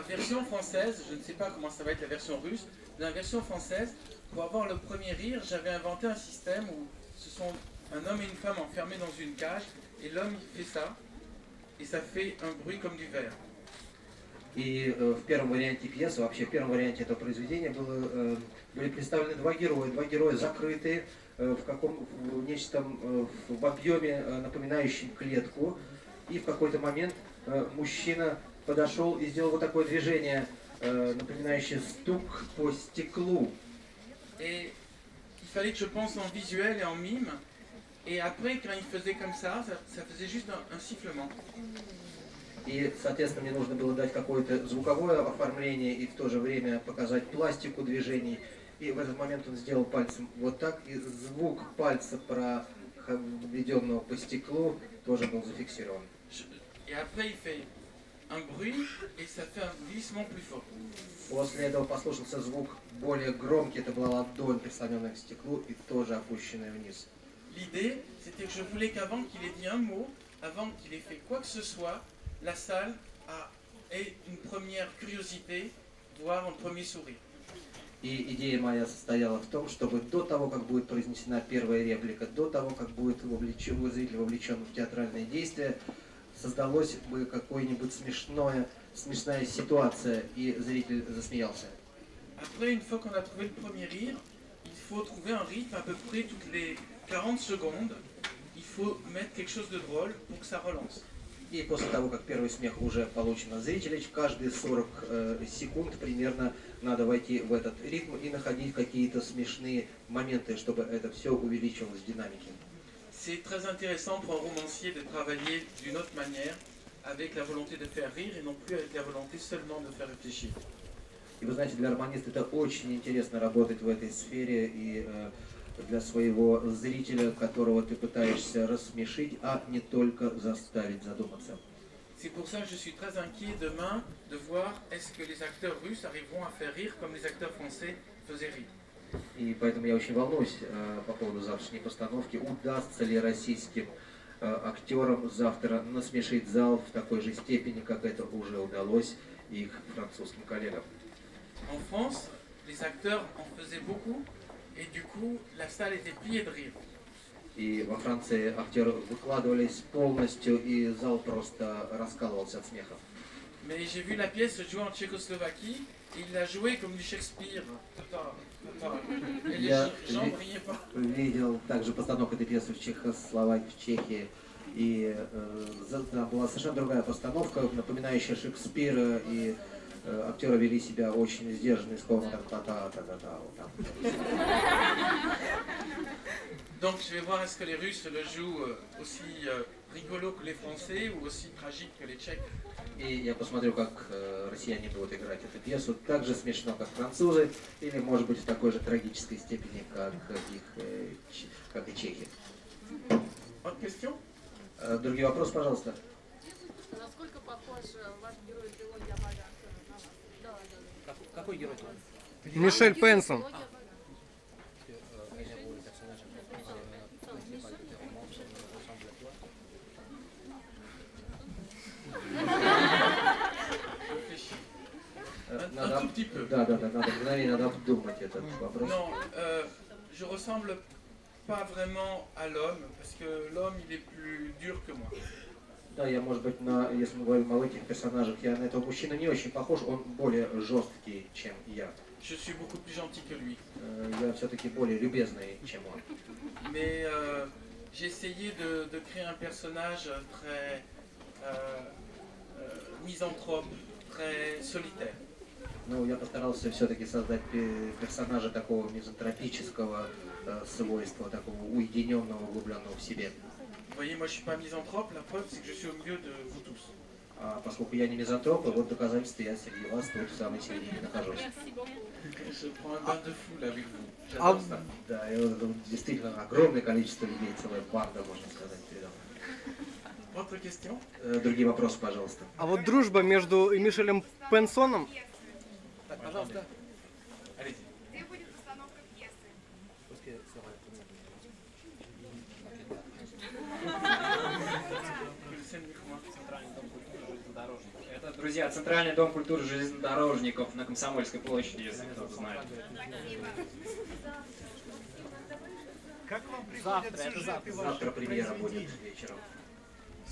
version française, je ne sais pas comment ça va être la version russe, dans la version française, pour avoir le premier rire, j'avais inventé un système où ce sont un homme et une femme enfermés dans une cage, et l'homme il fait ça, et ça fait un bruit comme du verre. И в первом варианте пьесы, вообще в первом варианте этого произведения были представлены два героя закрытые в нечто в объеме, напоминающем клетку. И в какой-то момент мужчина подошел и сделал вот такое движение, напоминающее стук по стеклу. Et il fallait que je pense en visuel et en mime, et après quand il faisait comme ça faisait juste un sifflement. И, соответственно, мне нужно было дать какое-то звуковое оформление и в то же время показать пластику движений. И в этот момент он сделал пальцем вот так, и звук пальца, проведенного по стеклу, тоже был зафиксирован. Et après il fait un bruit, et ça fait un glissement plus fort. После этого послышался звук более громкий, это была ладонь, прислоненная к стеклу и тоже опущенная вниз. L'idée, c'était que je voulais qu'avant qu'il ait dit un mot, avant qu'il ait fait quoi que ce soit, la salle ait une première curiosité, voire un premier sourire. И идея моя состояла в том, чтобы до того, как будет произнесена первая реплика, до того, как будет зритель вовлечен в театральное действие, создалась бы какая-нибудь смешная ситуация, и зритель засмеялся. Après, une fois qu'on a trouvé le premier rire, il faut trouver un rythme à peu près toutes les 40 secondes. Il faut mettre quelque chose de drôle pour que ça relance. И после того, как первый смех уже получен от зрителей, каждые 40 секунд примерно надо войти в этот ритм и находить какие-то смешные моменты, чтобы это все увеличивалось в динамике. C'est très intéressant pour un romancier de travailler d'une autre manière, avec la volonté de faire rire et non plus avec la volonté seulement de faire réfléchir. И вы знаете, для романиста это очень интересно работать в этой сфере и для своего зрителя, которого ты пытаешься рассмешить, а не только заставить задуматься. C'est pour ça que je suis très inquiet demain de voir est-ce que les acteurs russes arriveront à faire rire comme les acteurs français faisaient rire. И поэтому я очень волнуюсь по поводу завтрашней постановки. Удастся ли российским актерам завтра насмешить зал в такой же степени, как это уже удалось их французским коллегам? En France, les acteurs en faisaient beaucoup et du coup la salle était pliée de rire. И во Франции актеры выкладывались полностью, и зал просто раскалывался от смеха. Mais j'ai vu la pièce se jouer en Tchécoslovaquie et il l'a jouée comme du Shakespeare. Et les gens ne riaient pas. Я видел также постановку этой пьесы в Чехии, и там была совершенно другая постановка, напоминающая Шекспира, и актеры вели себя очень сдержанно, скованно, вот так. Donc je vais voir est-ce que les Russes le jouent aussi rigolo que les Français ou aussi tragique que les Tchèques. И я посмотрю, как россияне будут играть эту пьесу, так же смешно, как французы, или, может быть, в такой же трагической степени, как и чехи. Autre question? Другие вопросы, пожалуйста. Насколько похож ваш герой трилогии Амаля на вас? Да. Какой герой? Мишель Пенсон. Un tout petit peu. Да, надо обдумать этот вопрос. Non, je ressemble pas vraiment à l'homme, parce que l'homme il est plus dur que moi. Да, я, может быть, если мы говорим об этих персонажах, я на этого мужчину не очень похож, он более жесткий, чем я. Je suis beaucoup plus gentil que lui. Я все-таки более любезный, чем он. Mais j'ai essayé de créer un personnage très misanthrope, très solitaire. Ну, я постарался все-таки создать персонажа такого мизантропического свойства, такого уединенного, углубленного в себе. Vous voyez, moi je suis pas misanthrope, la preuve c'est que je suis au milieu de vous tous. Поскольку я не мизантроп, вот доказательство, я среди вас тут в самой середине нахожусь. Je prends un bain de foule avec vous. J'adore ça. Да, и вот действительно огромное количество людей, целая банда, можно сказать, передо мной. Autre question? Другие вопросы, пожалуйста. А вот дружба между Мишелем Пенсоном. Так, пожалуйста. Allez-y. Где будет постановка пьесы? Центральный дом культуры железнодорожный. Это Друзья, Центральный дом культуры железнодорожников на Комсомольской площади, если кто-то знает. Как вам приходят сюжеты ваших Завтра премьера будет произведений? вечером.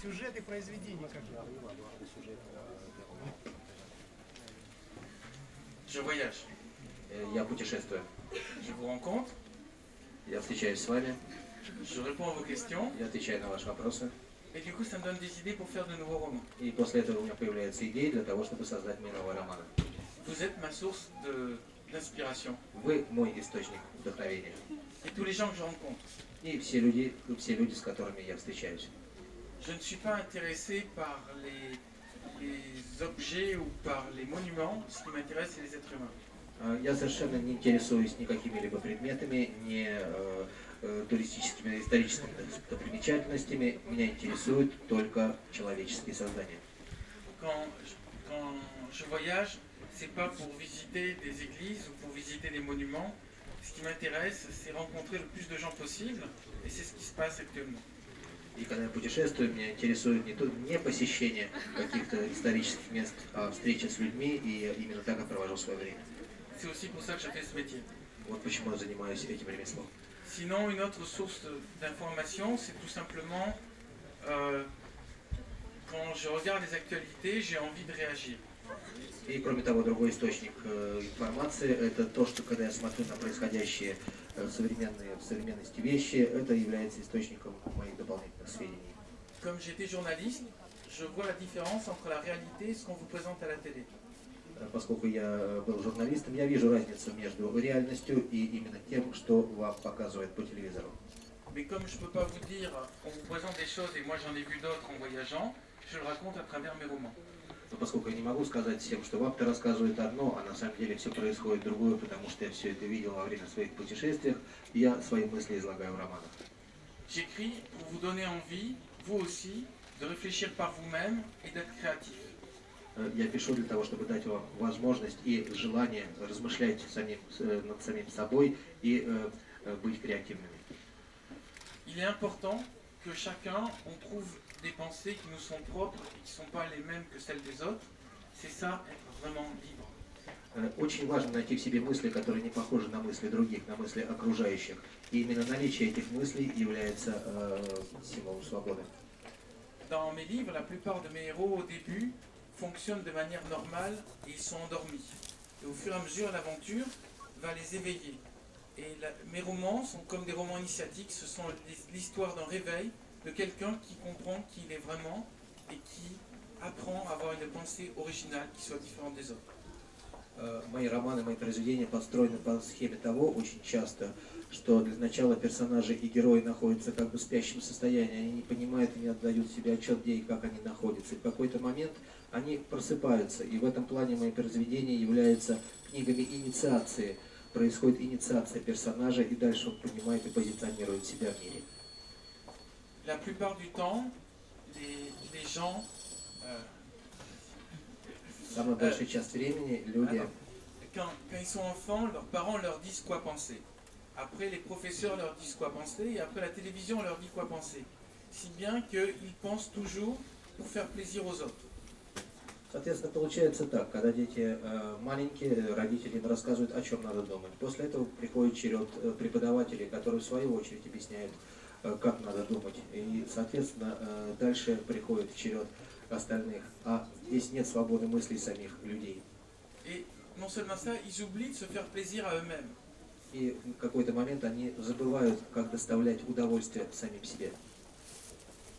Сюжеты произведений как вам? Je voyage. Я путешествую. Je vous rencontre. Я встречаюсь с вами. Je réponds à vos questions. Я отвечаю на ваши вопросы. Et du coup, ça me donne des idées pour faire de nouveaux romans. И после этого у меня появляются идеи для того, чтобы создать мне новый роман. Vous êtes ma source d'inspiration. Вы мой источник вдохновения. Et tous les gens que je rencontre. И все люди, с которыми я встречаюсь. Je ne suis pas intéressé par les objets ou par les monuments. Ce qui m'intéresse, c'est les êtres humains. Я совершенно не интересуюсь ни какими-либо предметами, ни туристическими, историческими достопримечательностями. Меня интересуют только человеческие создания. Quand je voyage, c'est pas pour visiter des églises ou pour visiter des monuments. Ce qui m'intéresse, c'est rencontrer le plus de gens possible, et c'est ce qui se passe actuellement. И когда я путешествую, меня интересует не посещение каких-то исторических мест, а встреча с людьми, и именно так я провожу свое время. C'est aussi pour ça que je fais ce métier. Вот почему я занимаюсь этим ремеслом. Sinon, une autre source d'information, c'est tout simplement quand je regarde les actualités, j'ai envie de réagir. И кроме того, другой источник информации, это то, что когда я смотрю на происходящие в современности вещи, это является источником моих дополнительных сведений. Comme j'étais journaliste, je vois la différence entre la réalité et ce qu'on vous présente à la télé. Поскольку я был журналистом, я вижу разницу между реальностью и именно тем, что вам показывают по телевизору. Mais comme je ne peux pas vous dire, on vous présente des choses et moi j'en ai vu d'autres en voyageant, je le raconte à travers mes romans. Но поскольку я не могу сказать всем, что вам-то рассказывают одно, а на самом деле все происходит другое, потому что я все это видел во время своих путешествий, я свои мысли излагаю в романах. J'écris pour vous donner envie, vous aussi, de réfléchir par vous-même et d'être créatif. Я пишу для того, чтобы дать вам возможность и желание размышлять над самим собой и быть креативными. Il est important que chacun, on trouve des pensées qui nous sont propres et qui ne sont pas les mêmes que celles des autres. C'est ça, être vraiment libre. Очень важно найти в себе мысли, которые не похожи на мысли других, на мысли окружающих. И именно наличие этих мыслей является символом свободы. Dans mes livres, la plupart de mes héros au début fonctionnent de manière normale et ils sont endormis. Et au fur et à mesure, l'aventure va les éveiller. Et mes romans sont comme des romans initiatiques, ce sont l'histoire d'un réveil de quelqu'un qui comprend qui il est vraiment et qui apprend à avoir une pensée originale qui soit différente des autres. Мои романы, мои произведения построены по схеме того очень часто, что для начала персонажи и герои находятся как бы в спящем состоянии, они не понимают и не отдают себе отчет, где и как они находятся. И в какой-то момент они просыпаются, и в этом плане мои произведения являются книгами инициации. Происходит инициация персонажа, и дальше он понимает и позиционирует себя в мире. La plupart du temps, les gens... Самая большая часть времени люди... Quand ils sont enfants, leurs parents leur disent quoi penser. Après, les professeurs leur disent quoi penser, et après, la télévision leur dit quoi penser. Si bien qu'ils pensent toujours pour faire plaisir aux autres. Соответственно, получается так, когда дети маленькие, родители им рассказывают, о чем надо думать. После этого приходит черед преподавателей, которые в свою очередь объясняют, как надо думать. И, соответственно, дальше приходит черед остальных. А здесь нет свободы мыслей самих людей. Et non seulement ça, ils oublient de se faire plaisir à eux-mêmes. И в какой-то момент они забывают, как доставлять удовольствие самим себе.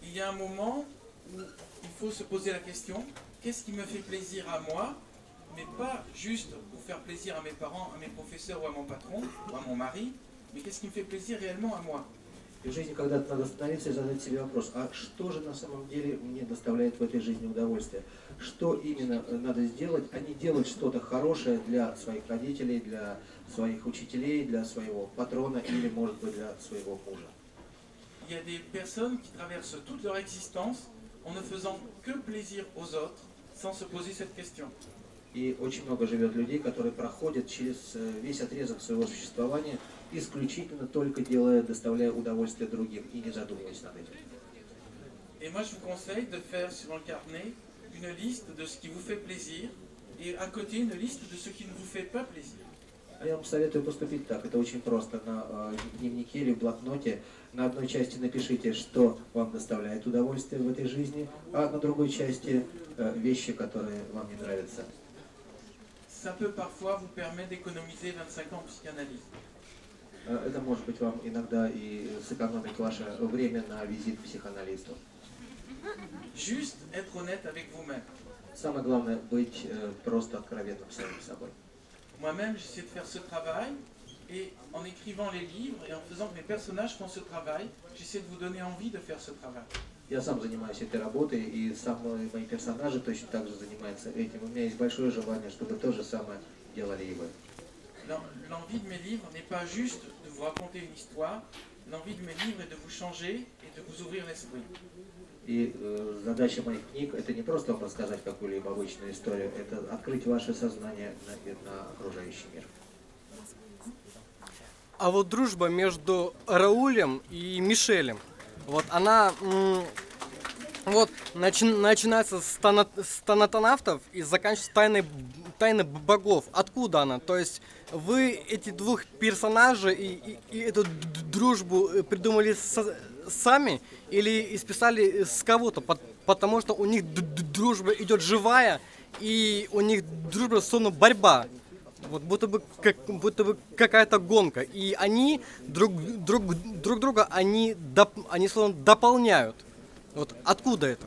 Il y a un moment où il faut se poser la question, qu'est-ce qui me fait plaisir à moi, mais pas juste pour faire plaisir à mes parents, à mes professeurs ou à mon patron, ou à mon mari, mais qu'est-ce qui me fait plaisir réellement à moi. И в жизни когда-то надо остановиться и задать себе вопрос, а что же на самом деле мне доставляет в этой жизни удовольствие? Что именно надо сделать, а не делать что-то хорошее для своих родителей, для своих учителей, для своего патрона или, может быть, для своего мужа. Il y a des personnes qui traversent toute leur existence en ne faisant que plaisir aux autres, sans se poser cette question. И очень много живет людей, которые проходят через весь отрезок своего существования, исключительно только доставляя удовольствие другим и не задумываясь над этим. Et moi je vous conseille de faire sur un carnet une liste de ce qui vous fait plaisir et à côté une liste de ce qui ne vous fait pas plaisir. Я вам советую поступить так. Это очень просто. На дневнике или в блокноте на одной части напишите, что вам доставляет удовольствие в этой жизни, а на другой части вещи, которые вам не нравятся. Ça peut parfois vous permettre d'économiser 25 ans en psychanalyse. Это может быть вам иногда и сэкономить ваше время на визит к психоаналисту. Juste être honnête avec vous-même. Самое главное быть просто откровенным с самим собой. Moi-même, j'essaie de faire ce travail et en écrivant les livres et en faisant que mes personnages font ce travail, j'essaie de vous donner envie de faire ce travail. Я сам занимаюсь этой работой, и мои персонажи точно так же занимаются этим. У меня есть большое желание, чтобы то же самое делали и вы. L'envie de mes livres n'est pas juste de vous raconter une histoire, l'envie de mes livres est de vous changer et de vous ouvrir l'esprit. И задача моих книг — это не просто вам рассказать какую-либо обычную историю, это открыть ваше сознание на окружающий мир. А вот дружба между Раулем и Мишелем, вот она вот начинается с тонатонавтов и заканчивается тайной богов. Откуда она? То есть вы эти двух персонажей и эту дружбу придумали сами или исписали с кого-то? Потому что у них дружба идет живая, и у них дружба словно борьба. Вот будто бы какая-то гонка. И они друг друга они словно дополняют. Вот откуда это?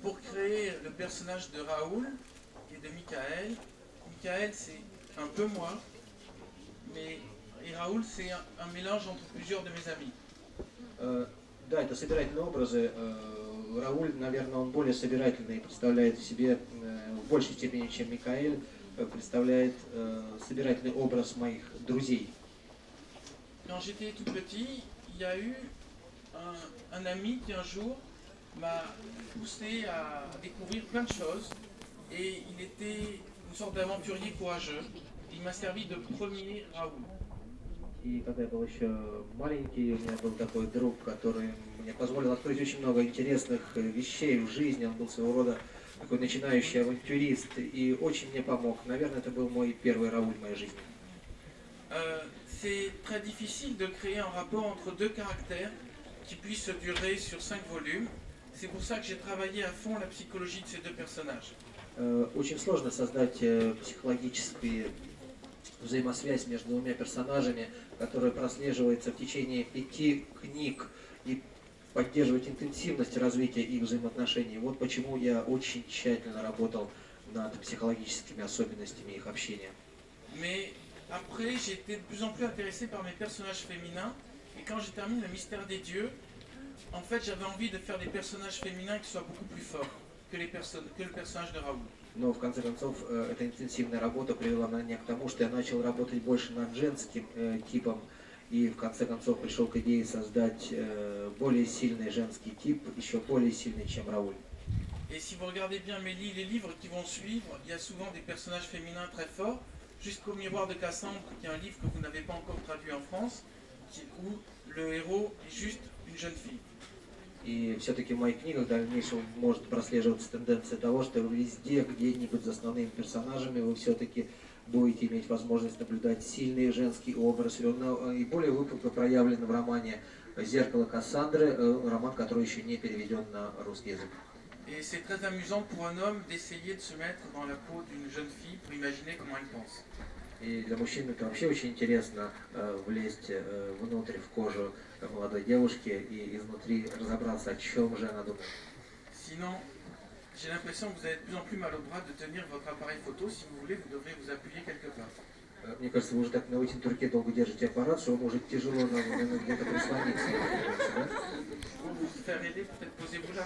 Pour créer le personnage de Raoul et de Michael, Michael c'est un peu moi, et Raoul c'est un mélange entre plusieurs de mes amis. Да, это собирательные образы. Рауль, наверное, он более собирательный, представляет в себе в большей степени, чем Микаэль, представляет собирательный образ моих друзей. Quand j'étais tout petit, il y a eu un ami qui un jour m'a poussé à découvrir plein de choses et il était une sorte d'aventurier courageux. Il m'a servi de premier Raoul. И когда я был еще маленький, у меня был такой друг, который мне позволил открыть очень много интересных вещей в жизни. Он был своего рода такой начинающий авантюрист и очень мне помог. Наверное, это был мой первый Рауль в моей жизни. C'est très difficile de créer un rapport entre deux caractères qui puisse durer sur 5 volumes. C'est pour ça que j'ai travaillé à fond la psychologie de ces deux personnages. Очень сложно создать психологическую взаимосвязь между двумя персонажами, которая прослеживается в течение 5 книг и поддерживать интенсивность развития их взаимоотношений. Вот почему я очень тщательно работал над психологическими особенностями их общения. Mais après, j'ai été de plus en plus intéressé par mes personnages féminins. Et quand j'ai terminé le mystère des dieux, en fait, j'avais envie de faire des personnages féminins qui soient beaucoup plus forts que le personnage de Raoul. Но в конце концов, эта интенсивная работа привела меня к тому, что я начал работать больше над женским типом. И в конце концов пришел к идее создать более сильный женский тип, еще более сильный, чем Рауль. Et si vous regardez bien les livres qui vont suivre, il y a souvent des personnages féminins très forts, jusqu'au Miroir de Cassandre, qui est un livre que vous n'avez pas encore traduit en France, où le héros est juste une jeune fille. И все-таки в моих книгах в дальнейшем может прослеживаться тенденция того, что везде, где-нибудь за основными персонажами, вы все-таки будете иметь возможность наблюдать сильный женский образ. И он и более выпукло проявлен в романе «Зеркало Кассандры», роман, который еще не переведен на русский язык. Et c'est très amusant pour un homme d'essayer de se mettre dans la peau d'une jeune fille pour imaginer comment elle pense. И для мужчин это вообще очень интересно влезть внутрь, в кожу молодой девушки и изнутри разобраться, о чем же она думает. Sinon, j'ai l'impression que vous avez de plus en plus mal au bras de tenir votre appareil photo. Si vous voulez, vous devrez vous appuyer quelque part. Мне кажется, вы уже так на вытянутой руке долго держите аппарат, что вам уже тяжело где-то прислониться. Pour vous faire aider, peut-être posez-vous là.